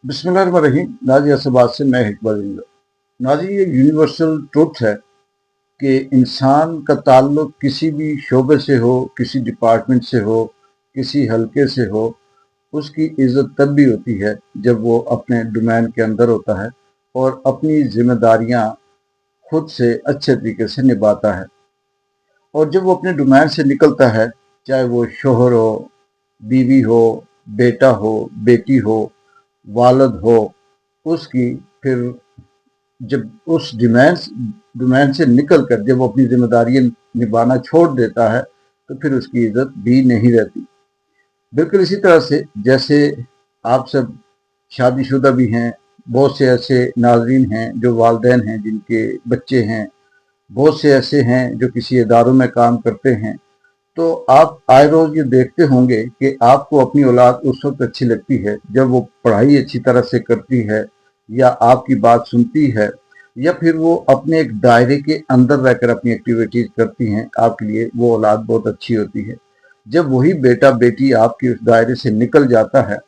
बिस्मिल्लाहिर्रहमानिर्रहीम। नाजी असबाद से मैं इकबाल। नाजी ये यूनिवर्सल ट्रुथ है कि इंसान का ताल्लुक किसी भी शोबे से हो, किसी डिपार्टमेंट से हो, किसी हलके से हो, उसकी इज़्ज़त तब भी होती है जब वो अपने डोमेन के अंदर होता है और अपनी जिम्मेदारियां खुद से अच्छे तरीके से निभाता है। और जब वो अपने डोमेन से निकलता है, चाहे वो शोहर हो, बीवी हो, बेटा हो, बेटी हो, वालद हो, उसकी फिर जब उस डोमेन से निकल कर जब वो अपनी जिम्मेदारियां निभाना छोड़ देता है तो फिर उसकी इज्जत भी नहीं रहती। बिल्कुल इसी तरह से जैसे आप सब शादीशुदा भी हैं, बहुत से ऐसे नाज़रीन हैं जो वालिदैन हैं जिनके बच्चे हैं, बहुत से ऐसे हैं जो किसी इदारों में काम करते हैं। तो आप आए रोज़ ये देखते होंगे कि आपको अपनी औलाद उस वक्त अच्छी लगती है जब वो पढ़ाई अच्छी तरह से करती है या आपकी बात सुनती है, या फिर वो अपने एक दायरे के अंदर रहकर अपनी एक्टिविटीज़ करती हैं। आपके लिए वो औलाद बहुत अच्छी होती है। जब वही बेटा बेटी आपके उस दायरे से निकल जाता है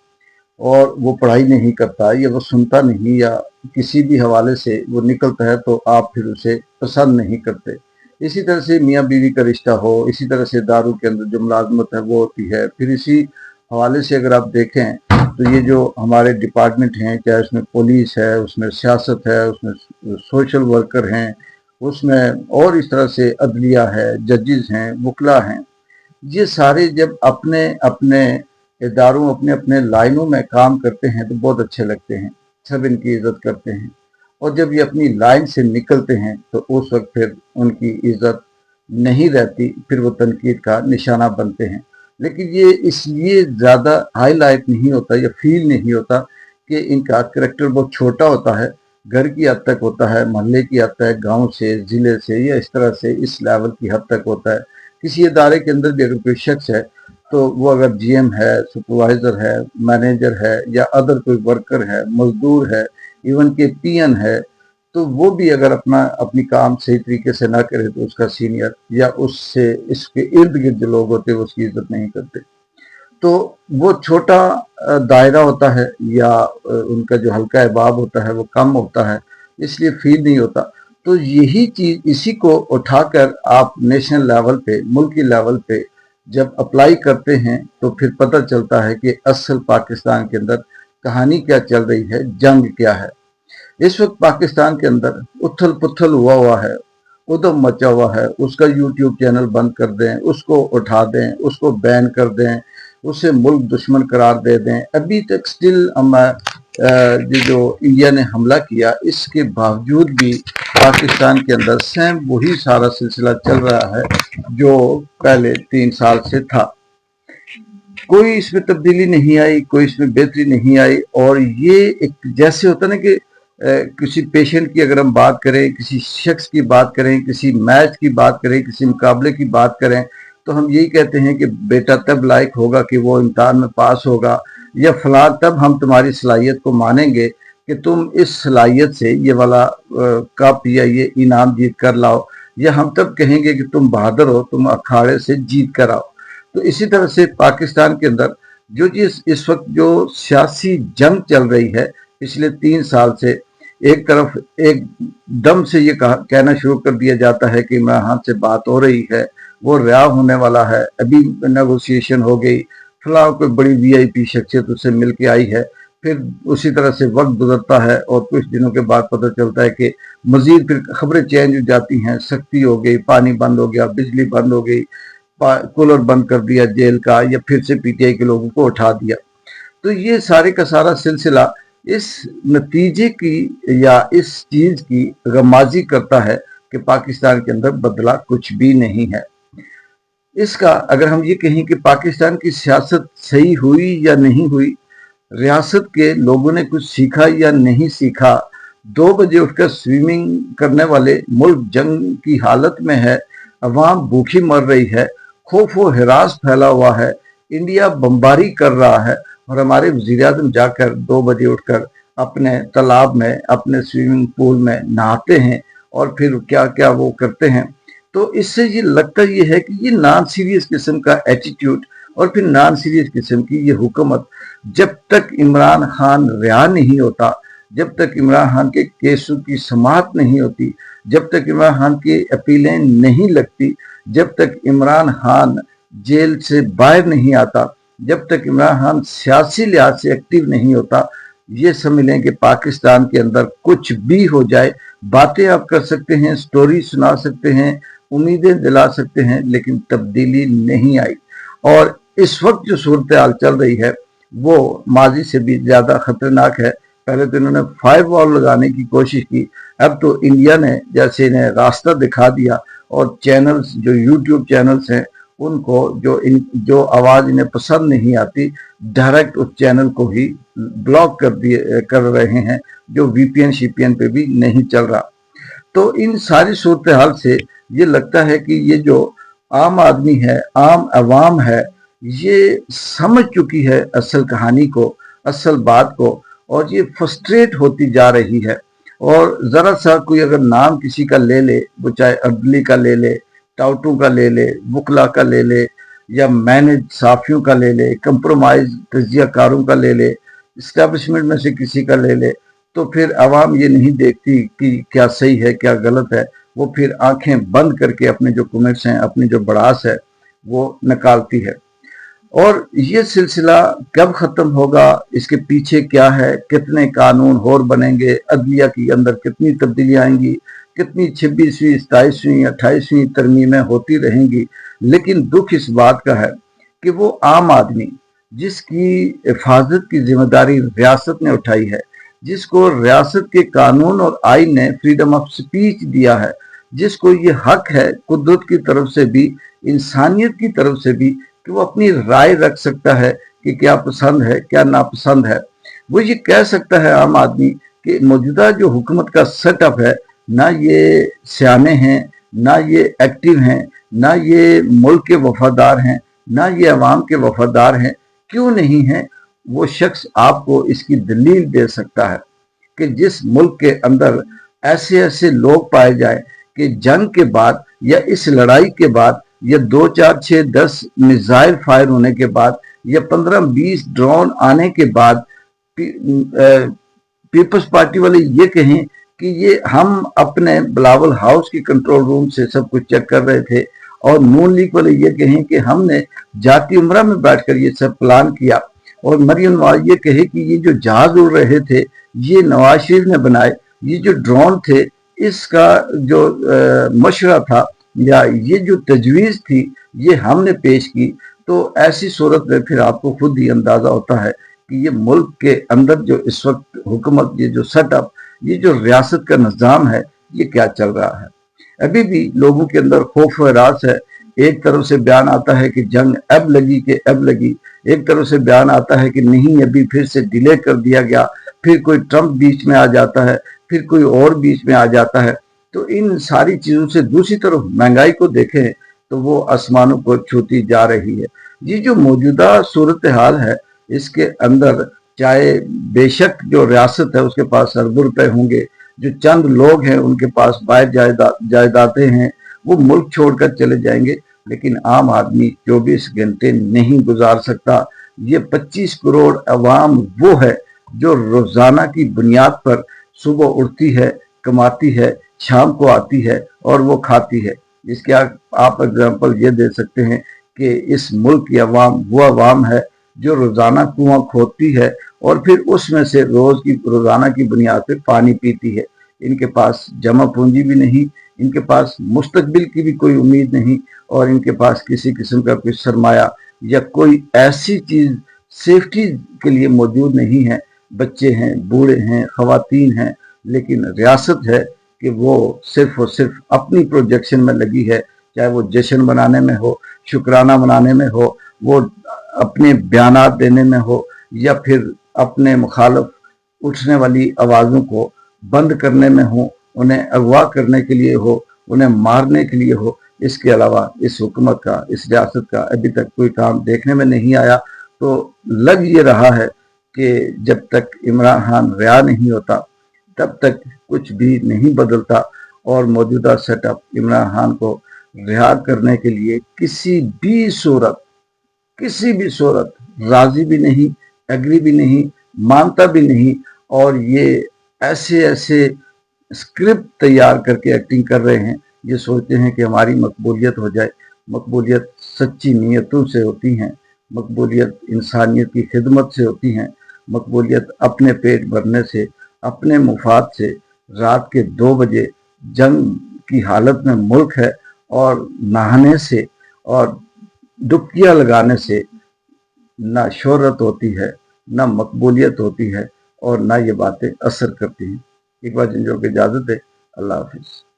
और वो पढ़ाई नहीं करता या वो सुनता नहीं या किसी भी हवाले से वो निकलता है, तो आप फिर उसे पसंद नहीं करते। इसी तरह से मियाँ बीवी का रिश्ता हो, इसी तरह से दारू के अंदर जो मुलाजमत है वो होती है। फिर इसी हवाले से अगर आप देखें तो ये जो हमारे डिपार्टमेंट हैं, चाहे उसमें पुलिस है, उसमें सियासत है, उसमें सोशल वर्कर हैं, उसमें और इस तरह से अदलिया है, जजेस हैं, वकला हैं, ये सारे जब अपने अपने इदारों, अपने अपने लाइनों में काम करते हैं तो बहुत अच्छे लगते हैं, सब इनकी इज्जत करते हैं। और जब ये अपनी लाइन से निकलते हैं तो उस वक्त फिर उनकी इज्जत नहीं रहती, फिर वो तनकीद का निशाना बनते हैं। लेकिन ये इसलिए ज़्यादा हाईलाइट नहीं होता या फील नहीं होता कि इनका करैक्टर बहुत छोटा होता है, घर की हद तक होता है, मोहल्ले की हद तक, गांव से, ज़िले से, या इस तरह से इस लेवल की हद तक होता है। किसी इदारे के अंदर भी अगर कोई शख्स है तो वो अगर जीएम है, सुपरवाइज़र है, मैनेजर है, या अदर कोई वर्कर है, मजदूर है, इवन के पीएन है, तो वो भी अगर अपनी काम सही तरीके से ना करे तो उसका सीनियर या उससे इसके इर्द गिर्द जो लोग होते हैं वो उसकी इज्जत नहीं करते। तो वो छोटा दायरा होता है या उनका जो हल्का अहबाब होता है वो कम होता है, इसलिए फील नहीं होता। तो यही चीज़, इसी को उठाकर आप नेशनल लेवल पे, मुल्की लेवल पे जब अप्लाई करते हैं तो फिर पता चलता है कि असल पाकिस्तान के अंदर कहानी क्या चल रही है, जंग क्या है। इस वक्त पाकिस्तान के अंदर उथल पुथल हुआ है, उधम मचा हुआ है। उसका यूट्यूब चैनल बंद कर दें, उसको उठा दें, उसको बैन कर दें, उसे मुल्क दुश्मन करार दे दें। अभी तक स्टिल ये जो इंडिया ने हमला किया, इसके बावजूद भी पाकिस्तान के अंदर सेम वही सारा सिलसिला चल रहा है जो पहले 3 साल से था। कोई इसमें तब्दीली नहीं आई, कोई इसमें बेहतरी नहीं आई। और ये एक जैसे होता ना कि किसी पेशेंट की अगर हम बात करें, किसी शख्स की बात करें, किसी मैच की बात करें, किसी मुकाबले की बात करें, तो हम यही कहते हैं कि बेटा तब लायक होगा कि वो इम्तहान में पास होगा, या फलां तब हम तुम्हारी सलाहियत को मानेंगे कि तुम इस सलाहियत से ये वाला कप या ये इनाम जीत कर लाओ, या हम तब कहेंगे कि तुम बहादुर हो, तुम अखाड़े से जीत कर आओ। तो इसी तरह से पाकिस्तान के अंदर जो चीज़ इस वक्त जो सियासी जंग चल रही है पिछले 3 साल से, एक तरफ एक दम से ये कहना शुरू कर दिया जाता है कि इमरान से बात हो रही है, वो रिहा होने वाला है, अभी नेगोशिएशन हो गई, फिलहाल कोई बड़ी वीआईपी शख्सियत उससे मिल के आई है। फिर उसी तरह से वक्त गुजरता है और कुछ दिनों के बाद पता चलता है कि मजीद फिर खबरें चेंज हो जाती हैं, सख्ती हो गई, पानी बंद हो गया, बिजली बंद हो गई, कूलर बंद कर दिया जेल का, या फिर से पीटीआई के लोगों को उठा दिया। तो ये सारे का सारा सिलसिला इस नतीजे की या इस चीज की गमाजी करता है कि पाकिस्तान के अंदर बदला कुछ भी नहीं है। इसका अगर हम ये कहें कि पाकिस्तान की सियासत सही हुई या नहीं हुई, रियासत के लोगों ने कुछ सीखा या नहीं सीखा, 2 बजे उठकर स्विमिंग करने वाले मुल्क जंग की हालत में है, अवाम भूखी मर रही है, खौफ व हिरास फैला हुआ है, इंडिया बमबारी कर रहा है, और हमारे वज़ीर-ए-आज़म जाकर 2 बजे उठकर अपने तालाब में, अपने स्विमिंग पूल में नहाते हैं और फिर क्या क्या वो करते हैं। तो इससे ये लगता ये है कि ये नॉन सीरियस किस्म का एटीट्यूड اور پھر نان سیریس قسم کی یہ حکومت جب تک عمران خان رہا نہیں ہوتا، جب تک عمران خان کے کیسوں کی سماعت نہیں ہوتی، جب تک عمران خان کی اپیلیں نہیں لگتی، جب تک عمران خان جیل سے باہر نہیں آتا، جب تک عمران خان سیاسی لحاظ سے ایکٹیو نہیں ہوتا، یہ سمجھ لیں کہ پاکستان کے اندر کچھ بھی ہو جائے، باتیں آپ کر سکتے ہیں، سٹوری سنا سکتے ہیں، امیدیں دلا سکتے ہیں، لیکن تبدیلی نہیں آئی۔ اور اس وقت جو صورتحال چل رہی ہے وہ ماضی سے بھی زیادہ خطرناک ہے۔ پہلے تو انہوں نے فائر وال لگانے کی کوشش کی، اب تو انڈیا نے جیسے انہیں راستہ دکھا دیا، اور چینلز جو یوٹیوب چینلز ہیں ان کو جو آواز انہیں پسند نہیں آتی ڈائریکٹ اس چینل کو ہی بلاک کر رہے ہیں، جو وی پی این شی پی این پہ بھی نہیں چل رہا۔ تو ان ساری صورتحال سے یہ لگتا ہے کہ یہ جو عام آدمی ہے، عام عوام ہے، یہ سمجھ چکی ہے اصل کہانی کو، اصل بات کو، اور یہ فرسٹریٹ ہوتی جا رہی ہے۔ اور ذرا سا کوئی اگر نام کسی کا لے لے، وہ چاہے عدلی کا لے لے، ٹاؤٹوں کا لے لے، وکلا کا لے لے، یا مینج صحافیوں کا لے لے، کمپرومائز تجزیہ کاروں کا لے لے، اسٹیبلشمنٹ میں سے کسی کا لے لے، تو پھر عوام یہ نہیں دیکھتی کہ کیا صحیح ہے کیا غلط ہے، وہ پھر آنکھیں بند کر کے اپنے جو کمنٹس ہیں، اپنی جو بڑاس ہے وہ نکالتی ہے۔ اور یہ سلسلہ کب ختم ہوگا، اس کے پیچھے کیا ہے، کتنے قانون اور بنیں گے، عدلیہ کے اندر کتنی تبدیلیاں آئیں گی، کتنی 26ویں 27ویں 28ویں ترمیمیں ہوتی رہیں گی، لیکن دکھ اس بات کا ہے کہ وہ عام آدمی جس کی حفاظت کی ذمہ داری ریاست نے اٹھائی ہے، جس کو ریاست کے قانون اور آئین نے فریڈم آف سپیچ دیا ہے، جس کو یہ حق ہے قدرت کی طرف سے بھی، انسانیت کی طرف سے بھی، کہ وہ اپنی رائے رکھ سکتا ہے کہ کیا پسند ہے کیا ناپسند ہے۔ وہ یہ کہہ سکتا ہے عام آدمی کہ موجودہ جو حکومت کا سیٹ اپ ہے، نہ یہ سیانے ہیں، نہ یہ ایکٹیو ہیں، نہ یہ ملک کے وفادار ہیں، نہ یہ عوام کے وفادار ہیں۔ کیوں نہیں ہیں؟ وہ شخص آپ کو اس کی دلیل دے سکتا ہے کہ جس ملک کے اندر ایسے ایسے لوگ پائے جائیں کہ جنگ کے بعد یا اس لڑائی کے بعد یا 2 4 6 10 میزائل فائر ہونے کے بعد یا 15 20 ڈرون آنے کے بعد پیپلز پارٹی والے یہ کہیں کہ یہ ہم اپنے بلاول ہاؤس کی کنٹرول روم سے سب کچھ چیک کر رہے تھے، اور نون لیگ والے یہ کہیں کہ ہم نے جاتی عمرہ میں بیٹھ کر یہ سب پلان کیا، اور مریم نواز یہ کہے کہ یہ جو جہاز اڑ رہے تھے یہ نواز شریف نے بنائے، یہ جو ڈرون تھے اس کا جو مشورہ تھا یا یہ جو تجویز تھی یہ ہم نے پیش کی۔ تو ایسی صورت میں پھر آپ کو خود ہی اندازہ ہوتا ہے کہ یہ ملک کے اندر جو اس وقت حکومت، یہ جو سیٹ اپ، یہ جو ریاست کا نظام ہے، یہ کیا چل رہا ہے۔ ابھی بھی لوگوں کے اندر خوف و ہراس ہے۔ ایک طرف سے بیان آتا ہے کہ جنگ اب لگی کہ اب لگی، ایک طرف سے بیان آتا ہے کہ نہیں ابھی پھر سے ڈیلے کر دیا گیا، پھر کوئی ٹرمپ بیچ میں آ جاتا ہے، پھر کوئی اور بیچ میں آ جاتا ہے۔ تو ان ساری چیزوں سے دوسری طرف مہنگائی کو دیکھیں تو وہ آسمانوں کو چھوتی جا رہی ہے۔ یہ جو موجودہ صورتحال ہے اس کے اندر چاہے بے شک جو ریاست ہے اس کے پاس اربوں روپے ہوں گے، جو چند لوگ ہیں ان کے پاس باہر جائیدادیں ہیں، وہ ملک چھوڑ کر چلے جائیں گے، لیکن عام آدمی 24 گھنٹے نہیں گزار سکتا۔ یہ 25 کروڑ عوام وہ ہے جو روزانہ کی بنیاد پر صبح اٹھتی ہے، کماتی ہے، شام کو آتی ہے اور وہ کھاتی ہے۔ جس کے آپ اگزامپل یہ دے سکتے ہیں کہ اس ملک کی عوام وہ عوام ہے جو روزانہ کنواں کھودتی ہے اور پھر اس میں سے روزانہ کی بنیاد پہ پانی پیتی ہے۔ ان کے پاس جمع پونجی بھی نہیں، ان کے پاس مستقبل کی بھی کوئی امید نہیں، اور ان کے پاس کسی قسم کا کوئی سرمایہ یا کوئی ایسی چیز سیفٹی کے لیے موجود نہیں ہے۔ بچے ہیں، بوڑھے ہیں، خواتین ہیں، لیکن ریاست ہے کہ وہ صرف اور صرف اپنی پروجیکشن میں لگی ہے، چاہے وہ جشن منانے میں ہو، شکرانہ منانے میں ہو، وہ اپنے بیانات دینے میں ہو، یا پھر اپنے مخالف اٹھنے والی آوازوں کو بند کرنے میں ہو، انہیں اغوا کرنے کے لیے ہو، انہیں مارنے کے لیے ہو۔ اس کے علاوہ اس حکومت کا، اس ریاست کا ابھی تک کوئی کام دیکھنے میں نہیں آیا۔ تو لگ یہ رہا ہے کہ جب تک عمران خان رہا نہیں ہوتا تب تک کچھ بھی نہیں بدلتا، اور موجودہ سیٹ اپ عمران خان کو رہا کرنے کے لیے کسی بھی صورت किसी भी सूरत राजी भी नहीं, एग्री भी नहीं, मानता भी नहीं, और ये ऐसे ऐसे स्क्रिप्ट तैयार करके एक्टिंग कर रहे हैं। ये सोचते हैं कि हमारी मकबूलियत हो जाए। मकबूलियत सच्ची नीयतों से होती हैं, मकबूलियत इंसानियत की खिदमत से होती हैं, मकबूलियत अपने पेट भरने से, अपने मुफाद से। रात के 2 बजे जंग की हालत में मुल्क है और नहाने से और डुबकियां लगाने से ना शोहरत होती है, ना मकबूलियत होती है, और ना ये बातें असर करती हैं। एक बार जिन जो की इजाज़त है। अल्लाह हाफिज़।